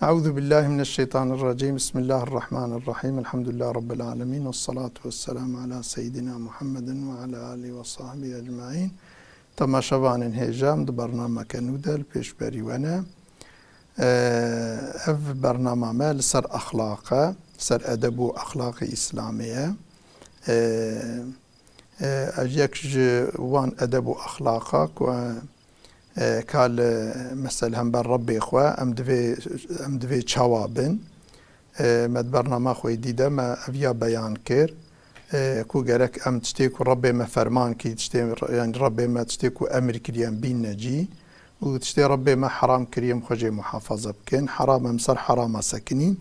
أعوذ بالله من الشيطان الرجيم. بسم الله الرحمن الرحيم. الحمد لله رب العالمين، والصلاة والسلام على سيدنا محمد وعلى آله وصحبه أجمعين. تماشاوان هجام ده برنامج كنودل پیش بریونه اف برنامج مال سر أخلاقه، سر أدب و أخلاق إسلامية. أجيكش وان أدب و أخلاقك و قال مثلا هم بر ربي إخوة أم دوی چوابن مد برنامج خوی دیده ما اویا بیان کر کو گرک ام تشتیکو ربي ما فرمان کی تشتی يعني ربي ما تشتیکو امر کریم بین نجی و تشتی ربي ما حرام کریم خوجي محافظة بکن حرام امسر حرام سکنین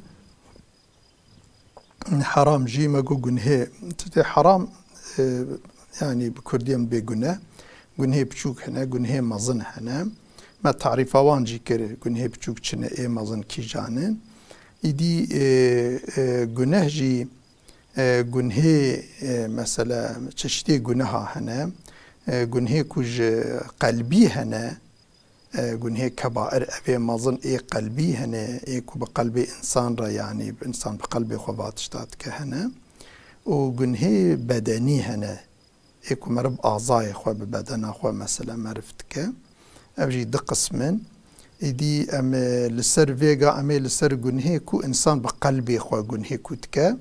حرام جي ما گنه تشتی حرام يعني بكرديم بيجنه گنه بچوک هنه گنه مزن هنه ما تعریف وان جی کر گنه بچوک چنه ای مزن کی جانن ایدی گنه جی گنه مثلا چشتی گنه ها هنه گنه کج قلبی هنه گنه کبائر اوی مزن ای قلبی هنه ای کو بقلب انسان را يعني انسان بقلب خواتشتات که هنه و گنه بدنی هنه ایکو مرب آزای خو ببدن خو مثلا مرفت که اوجی ده قسمن ایدی ام لسر ویگا ام لسر گنه کو انسان بقلبی خو گنه کود که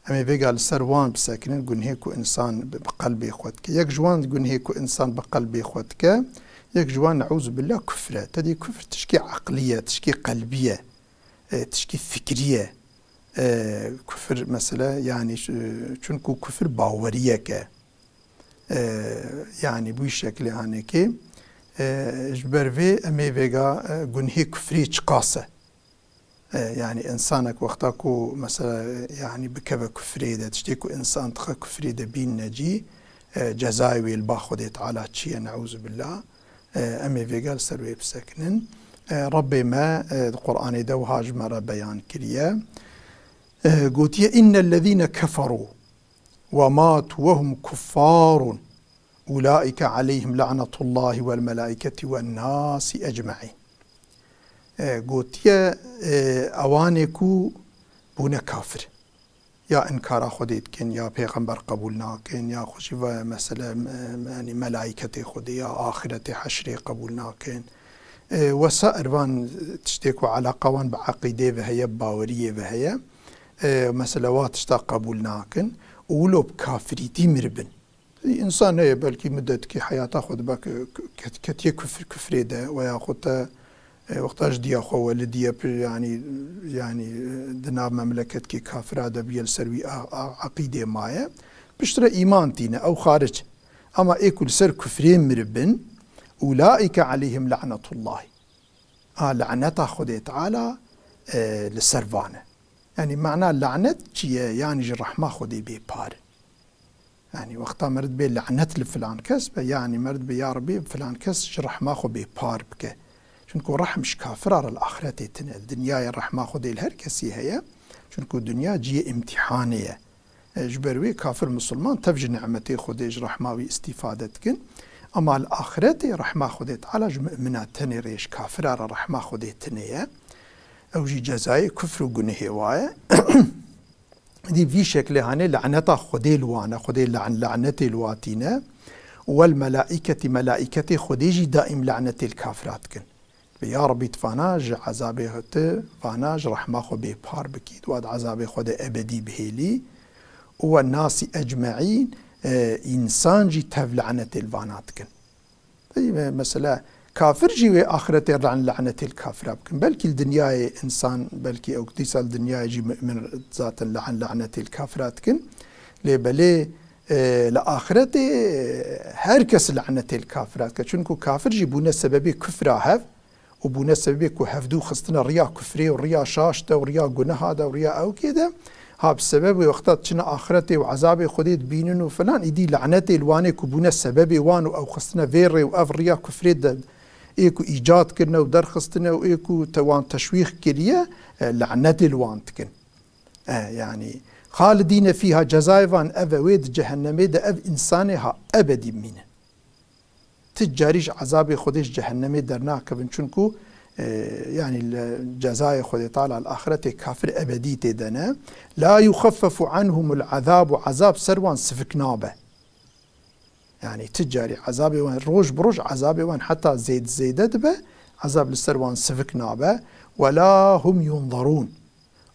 ام ویگا لسر وان بسکنن گنه کو انسان بقلبی خود که یک جوان گنه کو انسان بقلبی خود که یک جوان نعوذ بالله كفره تدي كفر تشكي عقليه تشكي قلبيه تشكي فكريه كفر مثلا يعني چونكو كفر باوريه که يعني بوي شكل يعني كي جبرفي امي فيغا گنهي كفري چقاسه يعني انسانك وقتاكو مثلا يعني بكبه كفري ده تشتيكو انسان تخا كفري ده بين نجي جزاوي الباخدت على تشي نعوذ بالله امي فيغا سروي بسكنن ربي ما القرآن ده وهاج مرة بيان كريا قلت إن الذين كفروا وماتوا وهم كفار أولئك عليهم لعنة الله والملائكة والناس أجمعين. قلت يا أوانكو بونا كافر يا إنكار خديت كن يا پیغمبر قبولنا كن يا خشيفة مثلا يعني ملائكة خدي يا آخرة حشر قبولنا كن وسائر وان تشتكوا علاقة وان بعقيدة وهي باورية وهي مثلا واتشتا قبولنا كن ولو بكافريتي مربن إنسان هي بلكي مدة كي حياته خد بك كتير كفر ده وياخد وقتاش دي أخو ولدي يعني دنا مملكة كي كافر هذا بيل سروي عقيدة مايا بشترى إيمان تينا أو خارج أما إيكل سر كفرين مربن أولئك عليهم لعنة الله لعنة خده تعالى للسرفانة يعني معنى اللعنة يعني الرحمة خدي بيبار يعني وقتها مرد بي لعنة لفلان كس يعني مرد بي يا ربي فلان كس الرحمة خو بيبار بك شنكو رحمش كافر على الآخرة تنه الدنيا الرحمة خدي الهر كسي هي شنكو الدنيا جي امتحانية جبروي كافر مسلمان تفج نعمتي خدي رحمة استفادتكن أما الآخرة رحمة خدي على مؤمنات تني ريش كافر على رحمة خدي تنيه او جي جزاي كفر وجنه وايه دي في شكل هاني لعنتا خدي الوانا خدي لعنتي الواتينا والملائكة ملائكة خدي جي دائم لعنة الكافرات كن يا ربي تفاناج عذابي هت فاناج رحمة خو بيبار بكيد واد عذابي خدي أبدي بهيلي والناس أجمعين إنسان جي تف لعنة الفانات كن مثلا كافر جي آخرته عن لعنة الكافر بكن بلكي الدنيا إنسان بلكي أو كتيس الدنيا يجي من ذات لعنة الكافرات كن لبلي لآخرته هركس لعنة الكافرات كشنكو كافر جي بونا سببي كفر هف وبونا سببي كو هفدو خصتنا ريا كفري وريا شاشته وريا جنه هذا وريا أو كده ها بسبب وقتات شنا آخرته وعذابي خديت بينن وفلان إدي لعنته الواني كبونا سببي وانو أو خصتنا فيري وأفريا كفري ايكو ايجاد كرنا ودرخستنا وايكو توان تشويخ كريا لعنة الوان تكن يعني خالدين فيها جزايفان افويد جهنمي ده اف انسانها ابدي منه تجاريش عذاب خودش جهنمي درناك بن چونكو يعني الجزاء خدي تعالى الآخرة كافر أبدي تدنا لا يخفف عنهم العذاب وعذاب سروان سفكنابه يعني تجاري عذابي وان روج بروج عذابي وان حتى زيد دبه عذاب للسروان سفكنابه ولا هم ينظرون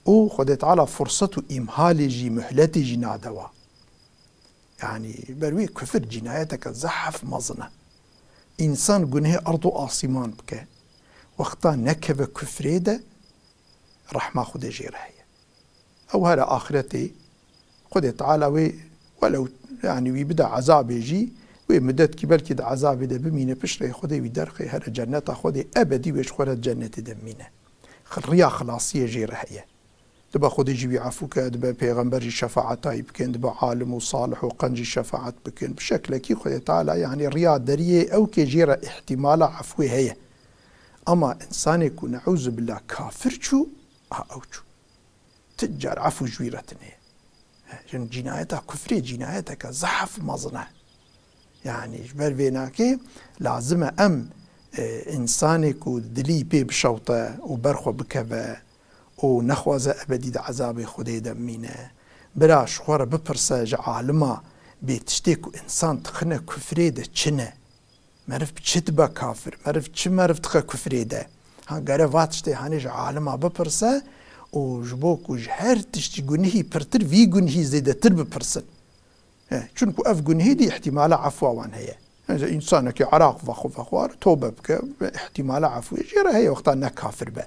او خدي تعالى فرصة إمهال جي مهلة جي نادوا يعني بروي كفر جنايتك زحف مظنة إنسان قنه أرض آسمان بك وقتا نكب كفريده رحمة خدي جيره هي أو هذا آخرتي خدي تعالى ولو يعني ويبدأ عذاب يجي ومدت كبر كده عذاب ده بمينه بشري خدي ويدرخي هذا جنة خدي أبدي ويش خدي جنة دمينه خريا خلاصية جيره هي دبا خدي جيبي عفوك دبا بيغمبري شفاعة بكين دبا عالم وصالح وقنجي شفاعة بكين بشكل كي خدي تعالى يعني رياض دريه أو كي جيره احتمال عفوه هي أما إنسان يكون نعوذ بالله كافر شو أو شو تجار عفو جويرتني جن جنايتها كفري جنايتها زحف مظنه يعني جبر بيناكي لازم إنسان يكون دلي بي بشوطة وبرخو بكبه ونخوز أبدي عذاب خدي دمينه براش خورا ببرساج عالما بيتشتيكو إنسان تخنى كفري ده چنه معرف بچتبا كافر معرف چه معرف تخا كفري ده ها غره واتشتي هانيج عالما بپرسه و جبوك و جهر تشتي گنهي پرتر وی گنهي زيده تر بپرسن چونكو اف گنهي دي احتمال عفو وان هي اذا انسان كي عراق فخوار توبه بك احتمال عفو جرى هي وقتا نكافر به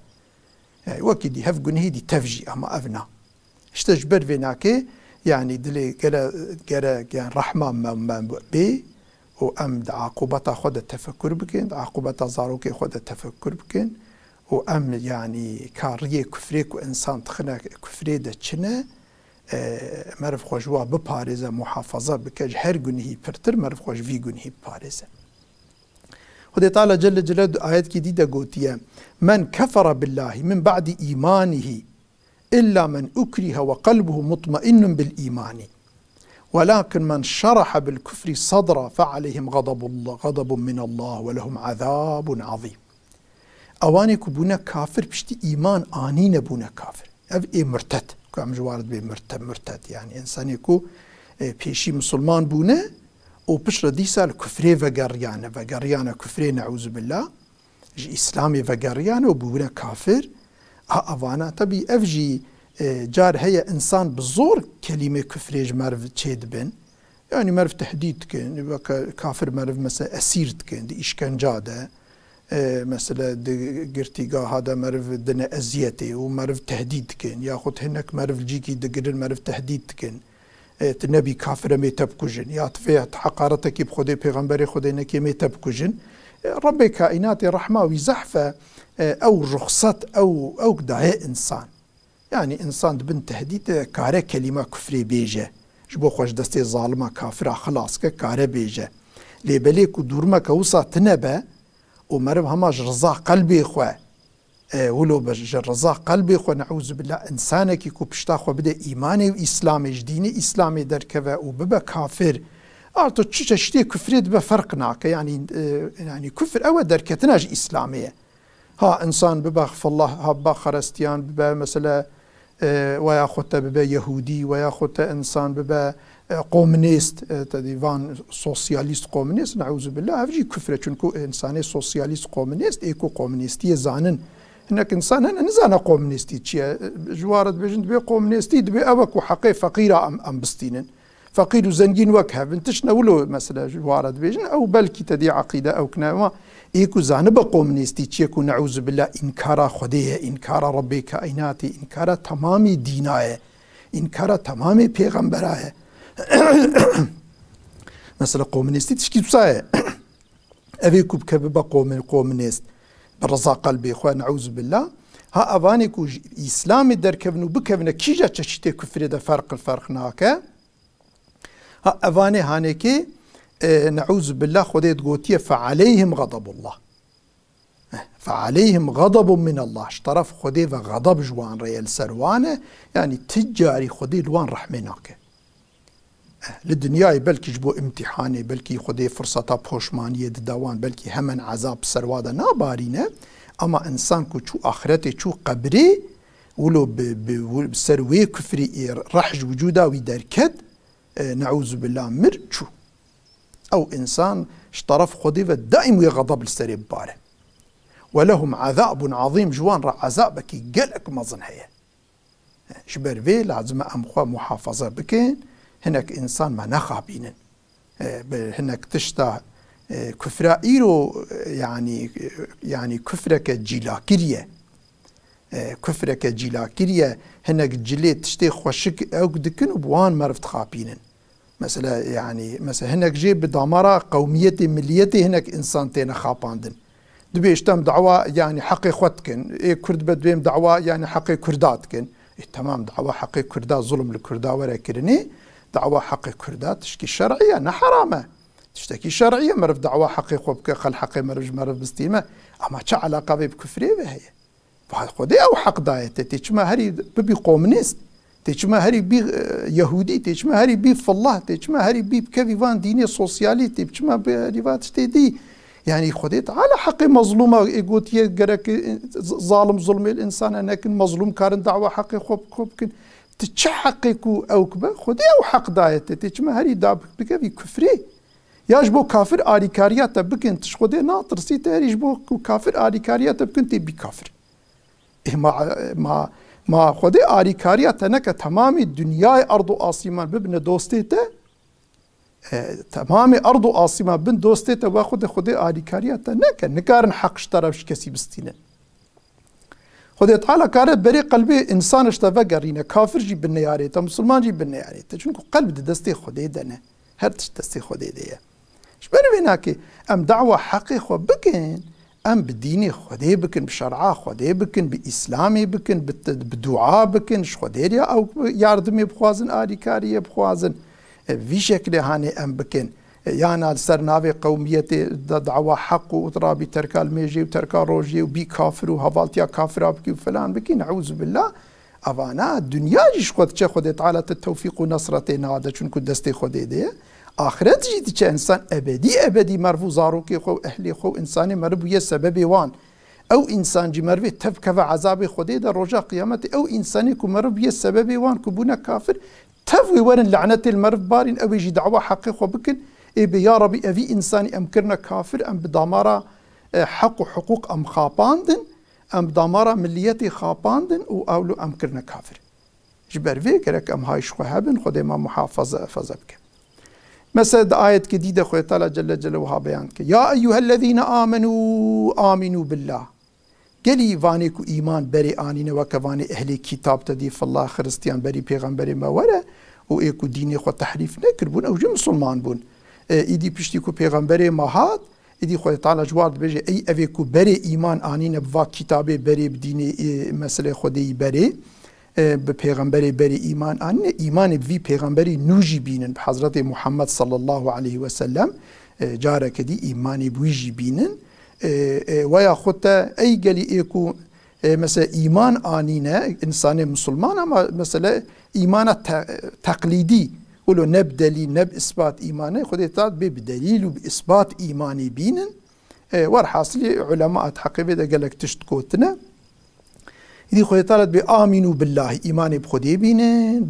وكي دي هف گنهي دي تفجي اما افنا اشتجبر فيناكي يعني دلي جرى يعني رحمه ما بي وأم عقوبة خود التفكر بكين عقوبة زاروك خود التفكر بكين وأم يعني كاريه كفريك وإنسان تخنا كفري ده چنه مرف خوشوا بپاريزه محافظة بكج هر گنهي پرتر مرف خوش في گنهي بپاريزه خدي تعالى جل جلاله آيات كي دي قوتيه من كفر بالله من بعد إيمانه إلا من أكره وقلبه مطمئن بالإيمان ولكن من شرح بالكفر صدرا فعليهم غضب من الله ولهم عذاب عظيم اواني كبونا كافر بشتي ايمان اني نبونا كافر اف اي مرتد كم جوارد بي مرتد يعني انسان يكو بيشي مسلمان بونا وبشر ديسا الكفري وغريانا كفري نعوذ بالله جي اسلامي وغريانا وبونا كافر اوانا تبي افجي جار هي انسان بالزور كلمه كفريج مرف تشيد بن يعني مرف تهديد كان كافر مرف مثلا اسير كان دي اشكنجا ده مثلا قرتيقا هذا مرف دنا ازيتي ومرف تهديد كان ياخذ هناك مرف جيكي دقر مرف تهديد كان النبي كافر مي تبكجن يا طفيت حقارتك بخدي بيغمبري خدي نكي مي تبكجن ربي كائنات رحمه وزحفه او رخصه او دعاء انسان يعني إنسان بن تهديد كاره كلمة كفري بيجه جبو خوش دستي ظالمة كافرة خلاص كاره بيجه ليبليك ودورما كوصا تنبه ومرب هماش رضا قلبي خواه ولو بجر رضا قلبي خواه نعوذ بالله إنسانك يكو بشتا خواه بده إيماني وإسلامي جديني إسلامي دركوه وببا كافر أعطو تشتي كفري دبا فرقناك يعني كفر أو دركتناج إسلامية ها إنسان ببا فالله هبا خرستيان ببا مثلا وياخذ ببا يهودي وياخذ إنسان ببا قومنيست تديفان سوسياليست قومنيست نعوذ بالله هفجي كفر چونكو إنساني سوسياليست قومنيست إيكو قومنيستي زانن هناك إنسان نزانا قومنيستي تشيا جوارد بجند بي قومنيستي دبي أبك حقي فقيرة أم بستينن فقير وزنجين وكها بنتش نولو مثلا جوارد بيجن أو بلكي تدي عقيدة أو كناما إيكو زانب قومنيستي تشيكو نعوذ بالله إنكار خديه إنكار ربي كائناتي إنكار تمامي ديناه إنكار تمامي پیغمبراه مثلا قومنيستي تشكي تسايا أبيكو بكببا قومنيست برزا قلبي إخوان نعوذ بالله ها أفانيكو إسلامي دركبنو بكبنا كيجا تشتي كفري دا فرق ناكا ها أفاني هانيكي نعوذ بالله خديت قوتيه فعليهم غضب الله فعليهم غضب من الله اشترف خدي وغضب جوان ريال سروانه يعني تجاري خدي لوان رحمناك للدنيا بلكي جبو امتحاني بلكي خدي فرصة بوشمانية دوان بلكي همن عذاب سرواده نابارينه اما انسان کو چو آخرت چو قبری ولو بسروي كفري رحج وجوده ويدركت نعوذ بالله مر چو او انسان اشطرف خدي دائم ويغضب السريب باره ولهم عذاب عظيم جوان را عذابك قلق مظن هي شبر في لازم امخوا محافظه بكين هناك انسان ما نخابين هناك تشتا كفرا ايرو يعني كفرك جيلاكيريه كفرك جيلاكيريه هناك جليت تشتي خوشك او دكن بوان مرفت خابين مثلا يعني مثلا هناك جي بدمارة قوميتي مليتي هناك انسان تينا خاباندن دبيش تم دعوة يعني حقي خوتكن إيه كرد بدبيم دعوة يعني حقي كرداتكن إيه تمام دعوة حقي كردات ظلم الكردا ورا كرني دعوة حقي كردات تشكي شرعية نحرامة تشتكي شرعية مرف دعوة حقي خوبك خل حقي مرف بستيمة أما شا علاقة بكفري بهي فهذا خدي أو حق دايت تيجما هري ببي قومنيست تيجما هري بي يهودي تيجما هري بي فالله تيجما هري بي بكفيفان ديني سوسيالي تيجما بريفات تدي يعني خديت على حق مظلومة يقول يقرك ظالم الإنسان أنك مظلوم كارن دعوة حقي خوب كن تتشحقك أو كبا خدي أو حق دايت تيجما هري داب بكفي كفري ياجبو كافر آريكاريات بكن تشخدي ناطر سيت يجبو كافر آريكاريات بكن تبي كافر ما خدي آريكاريات أنك تمام الدنيا أرض آسيمان ببن دوستيته تمام أرض آسيمان بن دوستيته واخد خدي آريكاريات نكارن حق اشترفش كسي بستينن خدي تعالى كارت بري قلبي إنسان اشتفقرينه كافر جي بالنياريته مسلمان جي بالنياريته چونكو قلب دستي خدي دنه هر دستي خدي ديه شبر بيناكي أم دعوة حقي خو بكن أم بديني خدي بكن بشرعه خدي بكن بإسلامي بكن بدعاء بكن شخديريا أو ياردمي بخوازن آريكارية بخوازن في شكل هاني أم بكن يعني السرناوي قوميتي دعوة حق وطرابي تركا الميجي وتركا روجي وبي كافر وهفالتيا كافر بكي وفلان بكي نعوذ بالله أفانا الدنيا جيش خد تعالى التوفيق ونصرتي نادا چونكو دستي خدي دي آخرت جيدي چه انسان أبدي مرفو زاروكي خو أهلي خو إنساني مربو يسببي وان أو إنسان جي مرفي تفكف عذابي خدي دا رجاء قيامتي أو إنساني كو مربو يسببي وان كبونا كافر تفوي ورن لعنة المرف بارين أو يجي دعوة حقي خو بكن إيه يا ربي أفي إنساني أمكرنا كافر أم بدامارة حق وحقوق أم خاباندن أم بدامارة مليتي خاباندن أولو أمكرنا كافر جبر في كرك أم هاي شخوهابن خدي ما محافظة بك مثلا آية جديدة خوي تعالى جل جلاله بيانك يا أيها الذين آمنوا بالله قلي وانيكو إيمان بري آنين وكواني أهلي كتاب تديف الله خريستيان بري پیغمبري ما ورا و ايكو ديني خو تحريف نكربون أو جو مسلمان بون إيدي پشتيكو پیغمبري ما هات إيدي خوي تعالى جوارد بيجي أي أفيكو بري إيمان آنين بوا كتابي بري بديني مسألة خودي بري به پیغمبری بری ایمان آن ایمان وی پیغمبری نوجی بینن به حضرت محمد صلی الله علیه و سلم جاره کدی ایمانی بویجی بینن و یا خودتا ای گلی ایکو مثلا ایمان آنینه انسان مسلمان اما مثلا ایمان تقلیدی ولو نب دلیل نب اثبات ایمانه خودتا به دلیل و اثبات ایمانی بینن ورحاصل علماء حقیقه ده گلک تشت کوتنه إذا خيطالت بآمنوا بالله إيمان بخدي بينين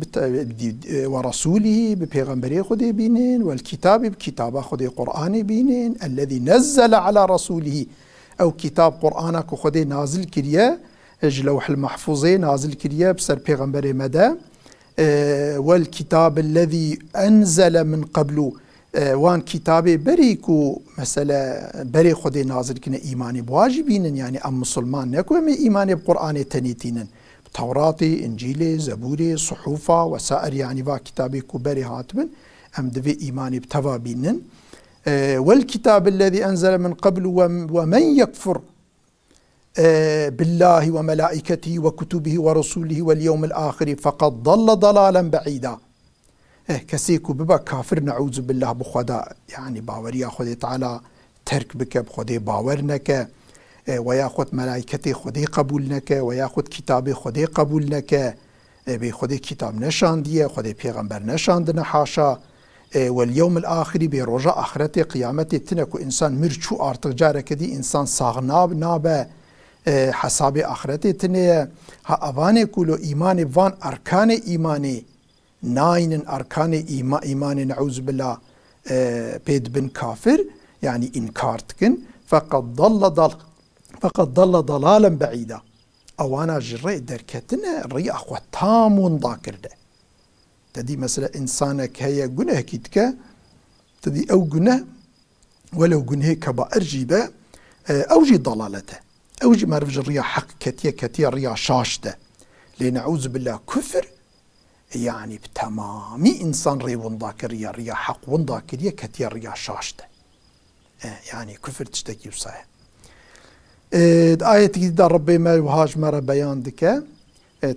ورسوله ببيغمبري خدي بينين والكتاب بكتاب خدي قرآن بينين الذي نزل على رسوله أو كتاب قرآنك خدي نازل كريا لوح المحفوظي نازل كريا بسر بيغمبري مدى والكتاب الذي أنزل من قبله وان كتابي بريكو مثلا بري خدي نازل كنا إيماني بواجبين يعني أم مسلمان نكو من إيماني بقرآن تنيتين توراتي إنجيلي زبوري صحوفة وسائر يعني با كتابي كو بري هاتبن أم دفي إيماني بتوابين والكتاب الذي أنزل من قبل ومن يكفر بالله وملائكته وكتبه ورسوله واليوم الآخر فقد ضل ضلالا بعيدا كسيكو ببا كافر نعوذ بالله بخدا يعني باوريا خدي تعالى ترك بك بخدي باورنك وياخد ملائكتي خدي قبولنك وياخد كتابي خدي قبولنك بخدي كتاب نشان ديه خدي پیغمبر نشان دنا حاشا واليوم الآخر برجاء آخرتي قيامتي تنكو إنسان مرچو آرتق جارك دي إنسان صاغناب نابه حساب آخرتي تنية ها أواني كولو إيمان فان أركان إيماني ناين أركان إيمان نعوذ بالله بيد بن كافر يعني إنكارتكن فقد ضل ضلالا بعيدا أوانا جري دركتنا الرياء أخوة تامون ذاكر ده تدي مثلا إنسانك هي جنه كيتك تدي أو جنه ولو جنه كبائر جيبه أوجي ضلالته أوجي ما رفج الرياء حق كتير رياء شاشته لنعوذ بالله كفر يعني بتمامي إنسان ري ونذاكر رياء حق ونذاكر كتير رياء شاشته يعني كفر تشتكي وصحيح آية جديدة ربي ما وهاج مرة بيان دكا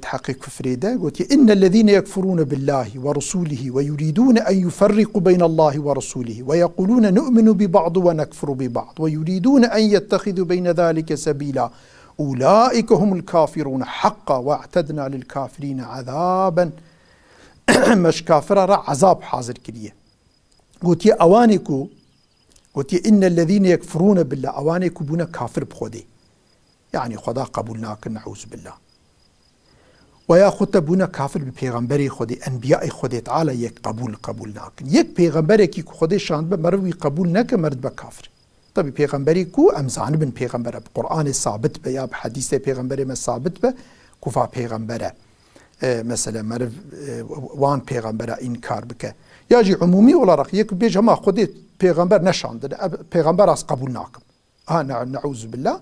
تحقيق كفريده قلت إن الذين يكفرون بالله ورسوله ويريدون أن يفرقوا بين الله ورسوله ويقولون نؤمن ببعض ونكفر ببعض ويريدون أن يتخذوا بين ذلك سبيلا أولئك هم الكافرون حقا واعتدنا للكافرين عذابا مش كافر عذاب حاضر كليه قلت أوانكو قلت إن الذين يكفرون بالله أوانكو بنا كافر بخودي يعني خدا قبولناك نعوذ بالله ويا خطبونا كافر بپیغمبری خودی انبیاء خودی تعالی یک قبول ناکن یک پیغمبری که خودی شان به مروی قبول نکه مرد به کافر طبی پیغمبری کو امزان بن پیغمبر قرآن ثابت به یا حدیث پیغمبری ما ثابت به کفا پیغمبره مثلا مرو وان پیغمبره انکار بکه یا جی عمومی olarak یک بیج ما خودی پیغمبر نشاند پیغمبر از قبول ناکم نعوذ بالله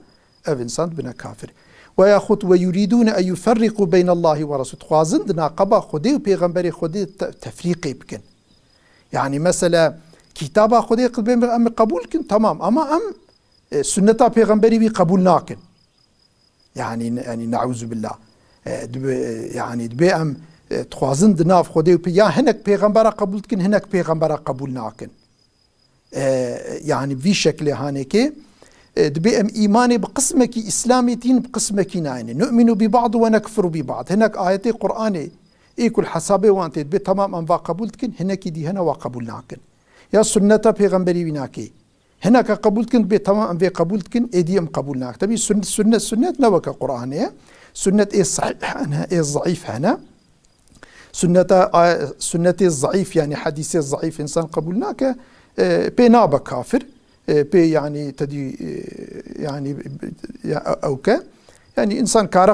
او انسان بنا کافر وياخذ ويريدون أن يفرقوا بين الله ورسوله خوازند ناقبا خدي وبيغمبري خدي تفريقي بكن يعني مثلا كتابا خدي أم قبول كن تمام أما أم سنة بيغمبري بي قبول ناكن يعني نعوذ بالله يعني دبي أم خوازند ناف خدي يا هناك بيغمبرا قبول كن هناك بيغمبرا قبول ناكن يعني في شكل هانيكي دبي ام ايماني بقسمك اسلامي تين بقسمك ناين نؤمن ببعض ونكفر ببعض هناك آياتي قرآني ايكل حسابي وانت دبي تمام ام قبولتكن هناك دي هنا وقبولناكن يا سنة بيغمبري بناكي هناك قبولتكن دبي تمام ام قبولتكن ايدي ام قبولناك تبي سنة نوك قرآنية سنة ايه الصحيح هنا ايه الضعيف هنا سنة الضعيف يعني حديث الضعيف انسان قبولناك بينابا كافر بي يعني تدي يعني أوكا يعني إنسان كارا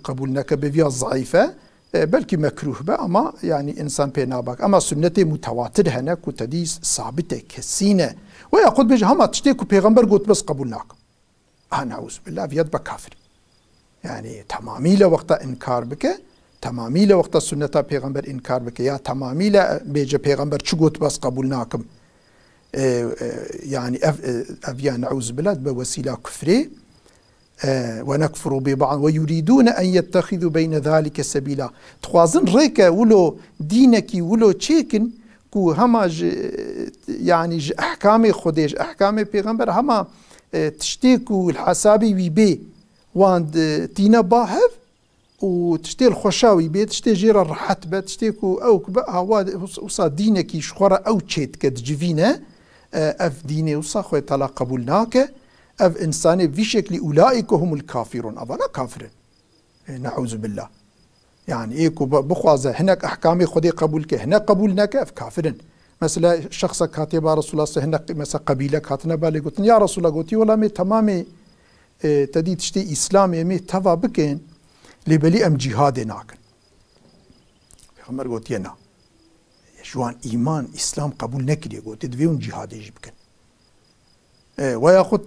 قبولناك بفيا ضعيفة بلكي مكروه بقى أما يعني إنسان بينابك أما سنة متواتر هناك وتدي ثابتة كسينة ويقول بيجي هما تشتيكوا بيغمبر قلت بس قبولناك نعوذ بالله في يد بكافر يعني تمامي لوقت إنكار بك تمامي لوقت سنة بيغمبر إنكار بك يا تمامي لبيجي بيغمبر شو قلت بس قبولناكم يعني أبيا نعوذ بالله بوسيلة كفري ونكفر ببعض ويريدون أن يتخذوا بين ذلك سبيلا تخوازن ريكا ولو دينكي ولو تشيكن كو هما يعني أحكام خديش أحكام بيغمبر هما تشتيكو الحسابي ويبي واند تينا باهف وتشتي الخشاوي بيت تشتي جيرا الرحت بيت تشتيكو أوك بقى وصا دينكي شخورا أو تشيت كدجفينه اف ديني وصا خوي تلا قبولناك اف انساني في شكل اولئك هم الكافرون افانا كافرين نعوذ بالله يعني ايكو بخوازه هناك احكامي خدي قبولك هناك قبولناك اف كافرين مثلا شخص كاتب رسول الله هناك مثلا قبيله كاتنا بالي قلت يا رسول الله قلت والله مي تمامي تدي تشتي اسلامي مي توا بكين لبلي ام جهاد ناكن عمر قلت ينا جوان إيمان إسلام قبول نكري قلت تدفيون جهاد يجيبكن وياخذ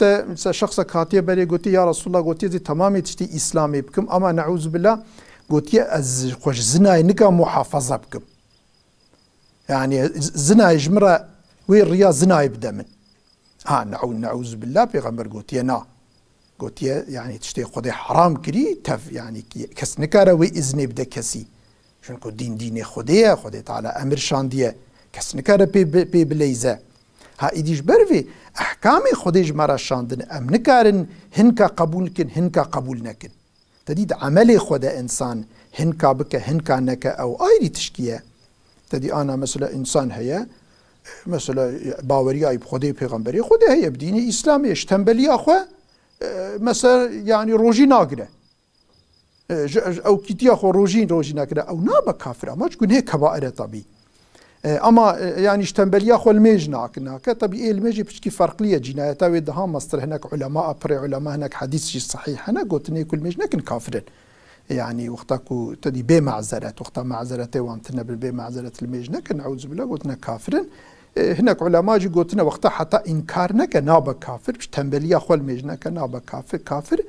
شخص كاتب بالي قلت يا رسول الله قلت تمامي تشتي إسلامي بكم أما نعوذ بالله قلت از خوش زنا نكا محافظة بكم يعني زنا يجمرة وين ريا زنا يبدا من نعوذ بالله بيغمبر قلت يا قلت يعني تشتي خدي حرام كري تف يعني كس نكارة وي إذن يبدا كسي شنكو دين خديه تعالى امر شانديه كس نكره بي بليزه ها ايديش برفي احكامي خديج مرا شاندن ام نكارن هنكا قبول كن هنكا قبول نكن تديد عملي خدا انسان هنكا بك هنكا نكا او ايدي تشكيه تدي انا مثلا انسان هي مثلا باوري اي بخدي پیغمبري خدي هي بديني اسلامي اشتنبلي اخو مثلا يعني روجي ناقرة أو كتيا خو روجي ناقرة أو نابا كافر أما تكون هيك كبائر طبي أما يعني اشتنبليا خو الميج ناك طبي إيه الميج بشكي فرق ليه جناية ويدها مصدر هناك علماء بري علماء هناك حديث شي صحيح أنا قلت إني كل ميج نكن كافرين يعني وقتاكو تدي بي معذرات وقتا معذرته وامتنا بالبي معذرة الميج نكن نعوذ بالله قلتنا كافرين هناك علماء جي قلتنا وقتا حتى إنكارنا كنابا كافر بش تنبليا خو الميج نك نابا كافر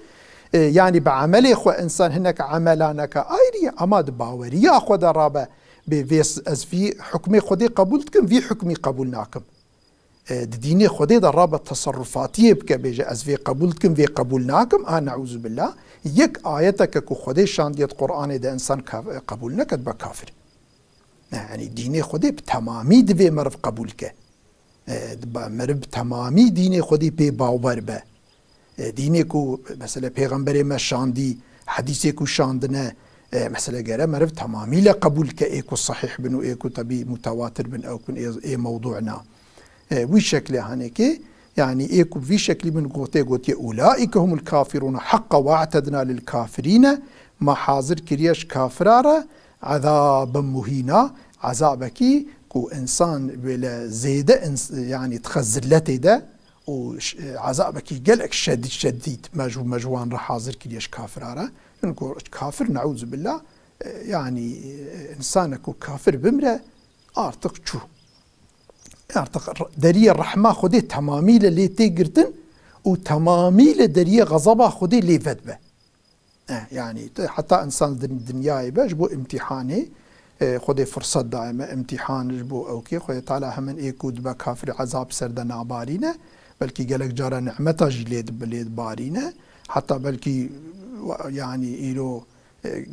يعني بعمل خو إنسان هناك عملانا كأيري أماد باوريا خو درابة بفيس از في حكمي خدي قبولتكم في حكمي قبولناكم ديني خدي درابة تصرفاتي بك بيجا از في قبولتكم في قبولناكم أنا أعوذ بالله يك آيتك كو خدي شانديت قرآن ده إنسان قبولنا كتبا كافر يعني ديني خدي بتمامي دفي مرف قبولك مرف بتمامي ديني خدي بي باور با ديني كو مثلا پیغمبر ما شاندي حديثي كو شاندنا مثلا جرى مرف تمامي لا قبول كأيكو صحيح بنو إيكو تبي متواتر بن أو كن إيه موضوعنا وي شكل هنيك يعني إيكو في شكل من قوتي أولئك هم الكافرون حقا واعتدنا للكافرين ما حاضر كريش كافرارة عذابا مهينا عذابك كو إنسان بلا زيادة يعني تخزلته ده وعذابك قلق شديد مجوان رح حاضر كريش كافرارة نقول كافر نعوذ بالله يعني إنسانك كافر بمرة أرتق شو أرتق دري الرحمة خدي تمامي اللي تيجرتن وتمامي لدري غضبة خدي اللي فدبه يعني حتى إنسان الدنيا يباش بو امتحاني خدي فرصة دائمة امتحان جبو أو كي خدي طالع همن إيكود بكافر عذاب سردنا بارينا بلكي قالك جارة نعمتا جليد بليد بارينا حتى بلكي يعني إيلو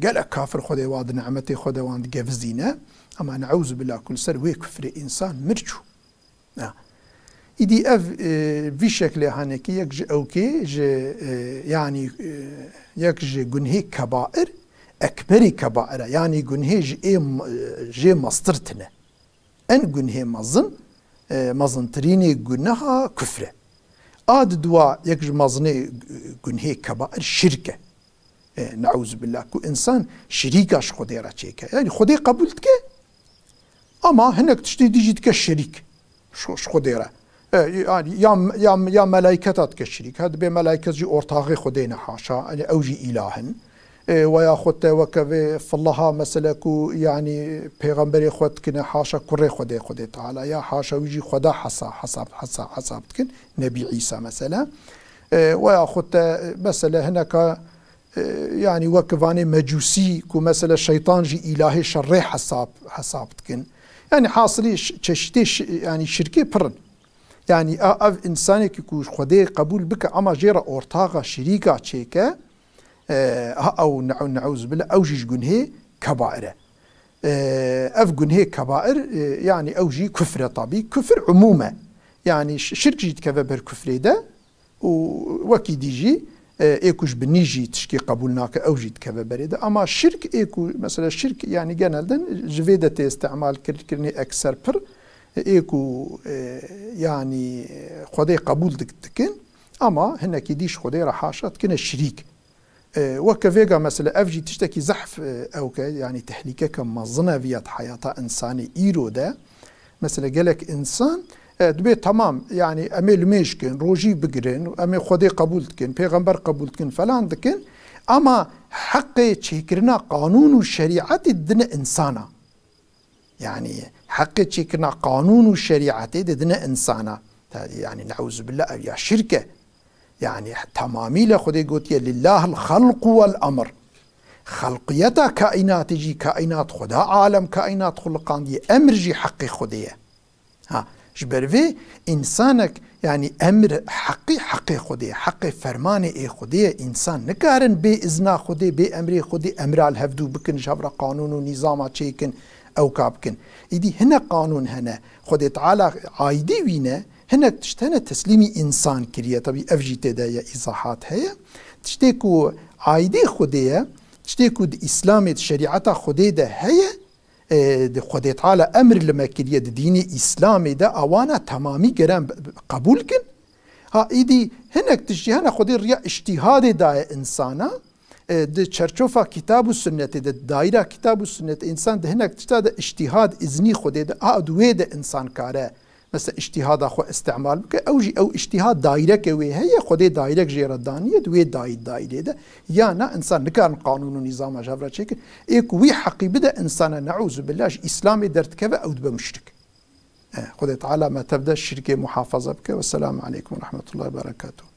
قال كافر خدي واد نعمتي خدي واد قفزينا أما نعوذ بالله كل سر ويكفر إنسان مرجو إدي أف في شكل هانكي يكج أوكي يعني يكج جنهي كبائر أكبري كبائر يعني جنهي جي مصدرتنا أن جنهي مظن تريني جنها كفره آد دوا يكج مظني جنهي كبائر شركة نعوذ بالله كو إنسان شريكاش خدي راتشيكا يعني خدي قبولتك أما هناك تشتي ديجيتك الشريك شو خدي را يعني يا ملائكتات كشريك هاد بملائكة جي أورتاغي خدينا حاشا يعني أوجي إلهن ويا خدت وكذا فالله مسلكو يعني پیغمبر خد كنا حاشا كره خدي تعالى يا حاشا ويجي خدا حساب تكن نبي عيسى مثلا ويا خدت مثلا هناك يعني وكفاني مجوسي كو مثلا الشيطان جي إلهي شري حساب تكن يعني حاصلي تشتي يعني شركة برن يعني اف انساني كي خدي قبول بك اما جيرا اورتاغا شريكا تشيكا او نعوذ بالله اوجي جنهي كبائر اف جنهي كبائر يعني اوجي كفر طبي كفر عموما يعني شرك جيت كذا بالكفر ده وكي ديجي ايكوش بنيجي تشكي قبولناك اوجي كذا بريده اما الشرك ايكو مثلا الشرك يعني جنالدن جفيدة استعمال كرني اكثر بر ايكو يعني خدي قبول دكتكن اما هناك يديش خدي رحاشة تكن الشريك وكفيجا مثلا افجي تشتكي زحف او يعني تحليكك مظنة فيات حياة انساني ايرو ده مثلا قالك انسان دبي تمام يعني امي الميشكن روجي بقرن امي خدي قبول تكن پیغمبر قبول تكن فلان دكن اما حقي تشيكرنا قانون الشريعة الدن انسانا يعني حقي تشيكرنا قانون الشريعة الدن انسانا يعني نعوذ بالله يا شركة يعني تمامي لخدي قلت لله الخلق والأمر خلقيتا كائنات جي كائنات خدا عالم كائنات خلقان دي أمر جي حقي خديه جبرفي إنسانك يعني أمر حقي خديه حقي فرماني إيه خديه إنسان نكارن بإذنا خديه بأمري خديه أمر الهفدو بكن جبر قانون ونظام تشيكن أو كابكن إدي هنا قانون هنا خديه تعالى عايدي وينا هنا تشتنا تسليمي إنسان كريه طبي أفجي تدايا إصاحات هيا تشتيكو عايدي خديه تشتيكو دي إسلامي شريعة خديه ده هيا ده خدای تعالی امر لما کریه دینی اسلامی ده اوانا تمامی گرم قبول کن ها إيدي هناك تجي هنا خدي ريا اجتهاد دا إنسانا د چرچوفا كتاب السنة د دائرة كتاب السنة إنسان ده هناك تجتهد اجتهاد إذني خدي دا أدوية دا إنسان كاره مثلا اجتهاد أخو استعمال بك أو اجتهاد دائرة كوي هي خدي دائرة جيردانية دوي دائرة ده يانا إنسان نكان قانون ونظام جبرة شيء إيك وي حقي بدا إنسان نعوذ بالله إسلامي درت كذا أو دب مشرك خدي تعالى ما تبدأ الشركة محافظة بك والسلام عليكم ورحمة الله وبركاته.